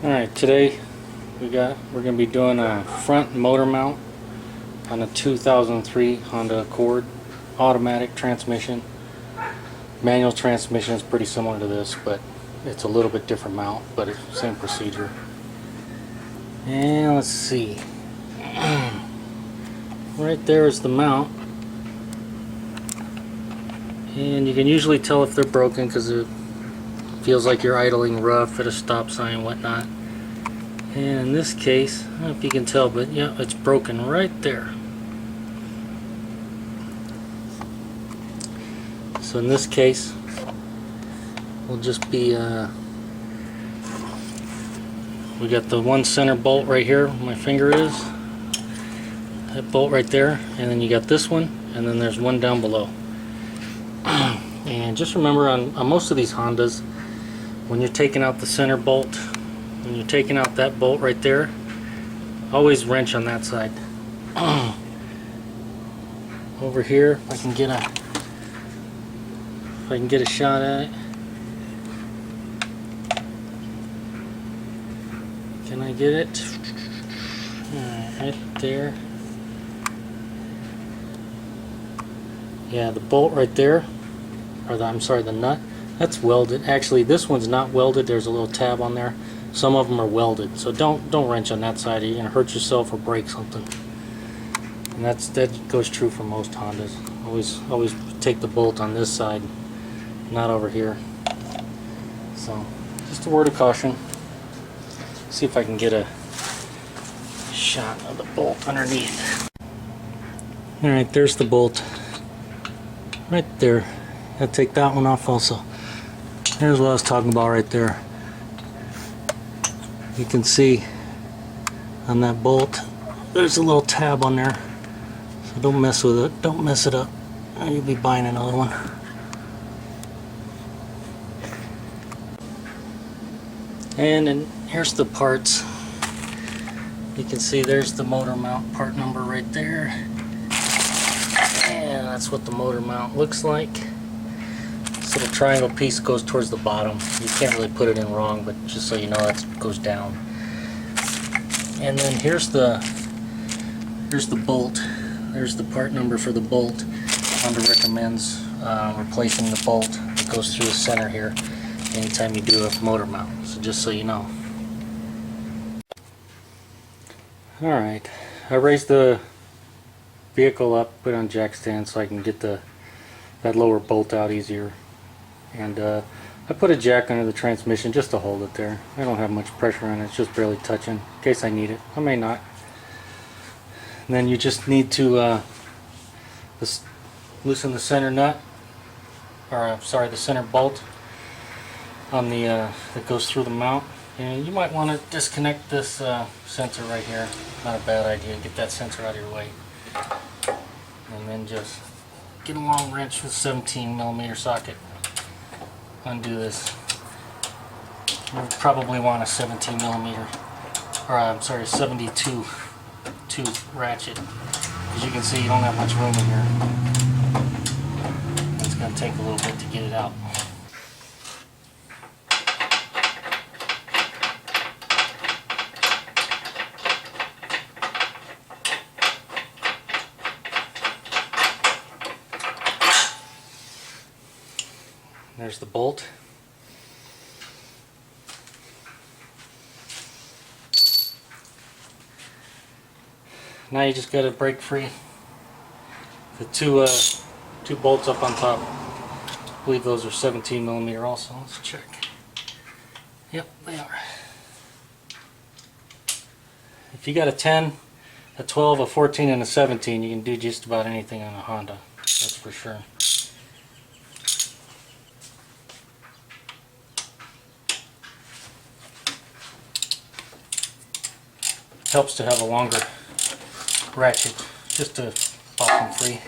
Alright, today we're going to be doing a front motor mount on a 2003 Honda Accord automatic transmission. Manual transmission is pretty similar to this, but it's a little bit different mount, but it's the same procedure. And let's see. Right there is the mount. And you can usually tell if they're broken because it feels like you're idling rough at a stop sign and whatnot. And in this case, I don't know if you can tell, but yeah, it's broken right there. So in this case, we'll just be, we got the one center bolt right here where my finger is. That bolt right there. And then you got this one, and then there's one down below. And just remember on most of these Hondas, when you're taking out the center bolt, when you're taking out that bolt right there, always wrench on that side. Over here, if I can get a shot at it. Can I get it? Right there. Yeah, the bolt right there, or I'm sorry, the nut, that's welded. Actually, this one's not welded. There's a little tab on there. Some of them are welded, so don't wrench on that side. You're gonna hurt yourself or break something. And that goes true for most Hondas. Always take the bolt on this side, not over here. So just a word of caution. See if I can get a shot of the bolt underneath. All right, there's the bolt. Right there. I'll take that one off also. Here's what I was talking about right there. You can see on that bolt there's a little tab on there, so don't mess with it, don't mess it up, or you'll be buying another one. And then here's the parts. You can see there's the motor mount part number right there, and that's what the motor mount looks like. This little triangle piece goes towards the bottom. You can't really put it in wrong, but just so you know, that goes down. And then here's the bolt. There's the part number for the bolt. Honda recommends replacing the bolt that goes through the center here anytime you do a motor mount. So just so you know. Alright, I raised the vehicle up, put it on jack stand so I can get that lower bolt out easier. And I put a jack under the transmission just to hold it there. I don't have much pressure on it, it's just barely touching, in case I need it. I may not. And then you just need to loosen the center nut, or sorry, the center bolt on the that goes through the mount. And you might want to disconnect this sensor right here. Not a bad idea. Get that sensor out of your way. And then just get a long wrench with a 17mm socket. Undo this. You probably want a 17mm, or I'm sorry, 72 tooth ratchet. As you can see, you don't have much room in here. It's going to take a little bit to get it out. There's the bolt. Now you just got to break free the two bolts up on top. I believe those are 17mm also. Let's check. Yep, they are. If you got a 10, a 12, a 14, and a 17, you can do just about anything on a Honda. That's for sure. Helps to have a longer ratchet just to pop them free.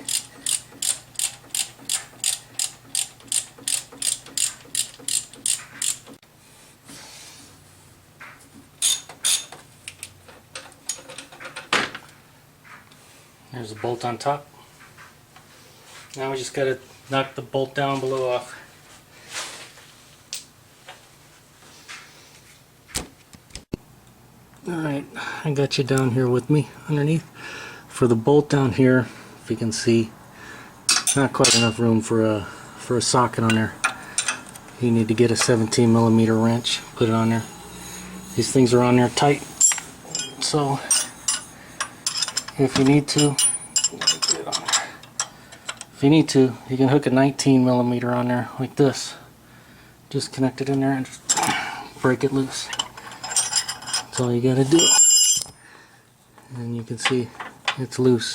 There's a bolt on top. Now we just got to knock the bolt down below off. Alright, I got you down here with me underneath. For the bolt down here, if you can see, not quite enough room for a socket on there. You need to get a 17mm wrench, put it on there. These things are on there tight, so if you need to, get it on there. If you need to, you can hook a 19mm on there like this. Just connect it in there and just break it loose. That's all you gotta do. And you can see it's loose.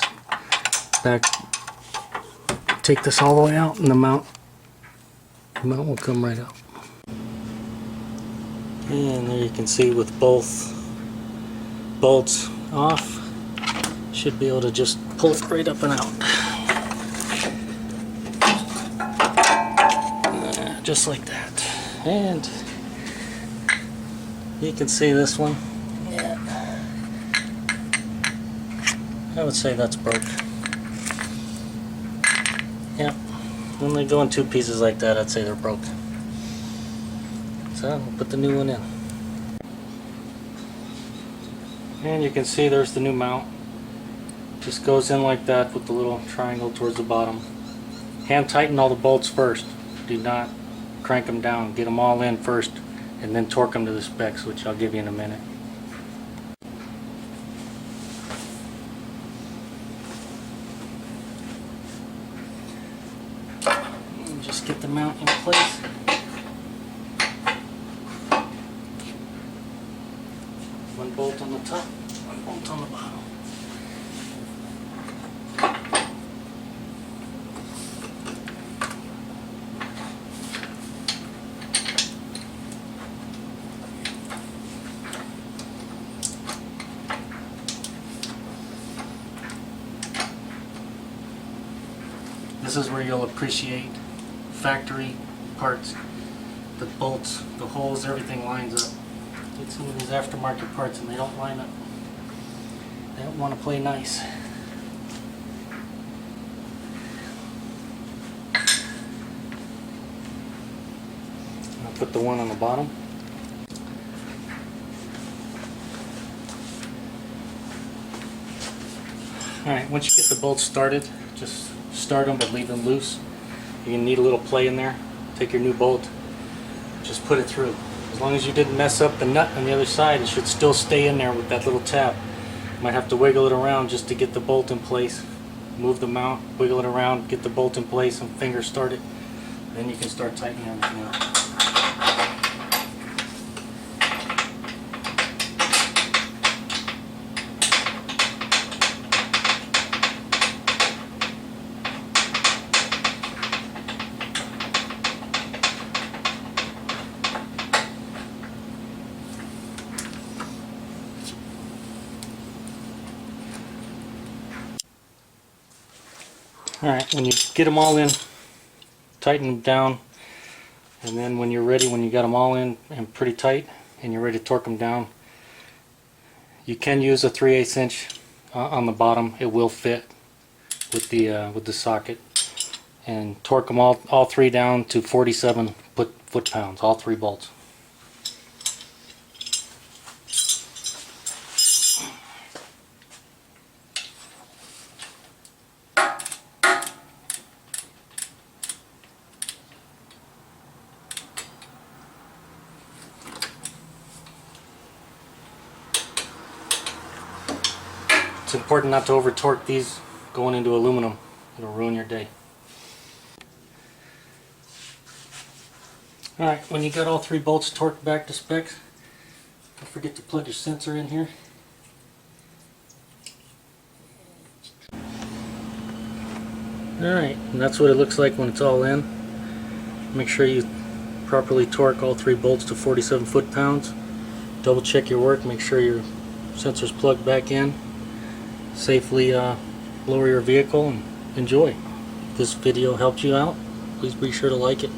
Back. Take this all the way out, and the mount will come right out. And there you can see with both bolts off, should be able to just pull it right up and out. Just like that. And you can see this one. Yeah. I would say that's broke. Yep. When they go in two pieces like that, I'd say they're broke. So we'll put the new one in. And you can see there's the new mount. Just goes in like that with the little triangle towards the bottom. Hand tighten all the bolts first. Do not crank them down. Get them all in first and then torque them to the specs, which I'll give you in a minute. And just get the mount in place. One bolt on the top, one bolt on the bottom. This is where you'll appreciate factory parts. The bolts, the holes, everything lines up. Get some of these aftermarket parts and they don't line up. They don't want to play nice. I'll put the one on the bottom. Alright, once you get the bolts started, just start them but leave them loose. You're going to need a little play in there. Take your new bolt, just put it through. As long as you didn't mess up the nut on the other side, it should still stay in there with that little tab. You might have to wiggle it around just to get the bolt in place. Move the mount, wiggle it around, get the bolt in place, and finger start it. Then you can start tightening everything up. Alright, when you get them all in, tighten them down, and then when you're ready, when you got them all in and pretty tight, and you're ready to torque them down, you can use a 3/8 inch on the bottom. It will fit with the socket, and torque them all three down to 47 foot-pounds, all three bolts. It's important not to over torque these going into aluminum. It'll ruin your day. Alright, when you got all three bolts torqued back to specs, don't forget to plug your sensor in here. Alright, and that's what it looks like when it's all in. Make sure you properly torque all three bolts to 47 foot-pounds. Double check your work, make sure your sensor's plugged back in. Safely lower your vehicle and enjoy. If this video helped you out, please be sure to like it.